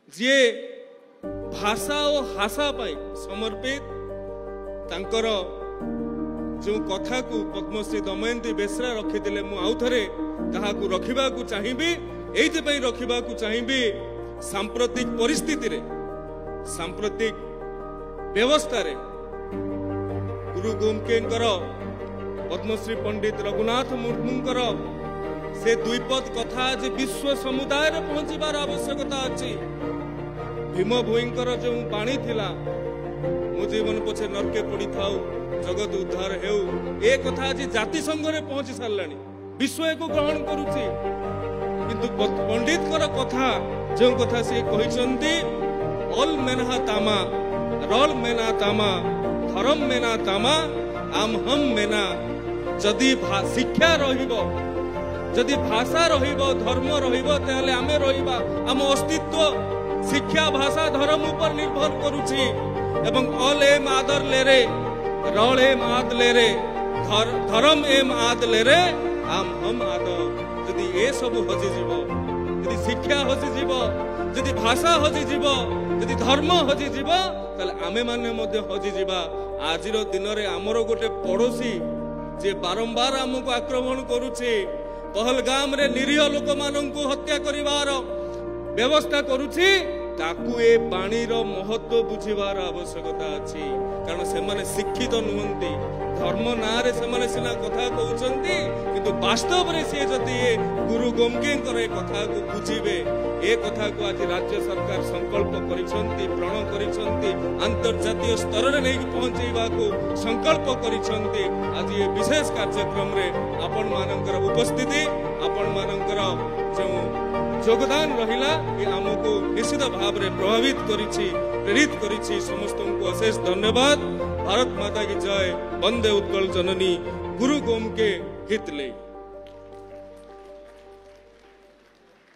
जी भाषा और हासा समर्पित तांकर जो कथा को पद्मश्री दमयंती बेसरा रखिले मुझे ताहा रखा चाहिए एइथि रखा चाहिए सांप्रतिक परिस्थिति रे सांप्रतिक व्यवस्था रे गुरु गोमकेंकर पद्मश्री पंडित रघुनाथ मुर्मूंकर से द्विपद कथा आज विश्व समुदाय रे पहुंचीबार आवश्यकता अच्छी भीम भोईंकर जो बाणी थिला मो जीवन पछे नरके पड़ी थाउ जगत उद्धार हेउ ए कथा आज जाति संघ रे पहुंची सारलानी विश्व को ग्रहण करूची किंतु पंडित कर कथा जो कथा से कहिसंती ऑल मेना तामा रल मेना तामा धर्म मेना तामा आम हम मेना जदि शिक्षा रहिबो जदि भाषा रहिबो धर्म रहिबो ताले आमे रहिबा आम अस्तित्व शिक्षा भाषा धर्म ऊपर निर्भर करूची एवं ऑल एम आदर लेरे रल एम आद लेरे धर्म एम आद लेरे आम हम आद जदि ए सब हजि जीवो जदि शिक्षा हजि जीवो जदि भाषा हजि जीवो जदि धर्म हजि जीवो ताले आमे माने मध्य हजि जीवा आजिर दिन रे आमर गोटे पड़ोसी जे बारंबार हमको आक्रमण करूचे पहलगाम रे निरीह लोक माननकु हत्या करिवार व्यवस्था करूची ताकू ए बाणीर महत्व बुझिबार आवश्यकता अछि कारण से माने शिक्षित नुहंती धर्म नारे से माने सिना कथा कहउचंती किंतु वास्तव रे से जति गुरु गोमकेंकर ए कथा को बुझिबे ए कथा को आज राज्य सरकार संकल्प करिसंती प्रण करिसंती अंतर्जातीय स्तर रे नै पहुंचेबा को संकल्प करिसंती आज ये विशेष कार्यक्रम रे आपण मानकर उपस्थिति आपण मानकर जो योगदान रहिला ये हमको निश्चित भाव रे प्रभावित करिछि प्रेरित करिछि समस्त को अशेष धन्यवाद। भारत माता की जय। वंदे उत्कल जननी। गुरु गोमके हित ले।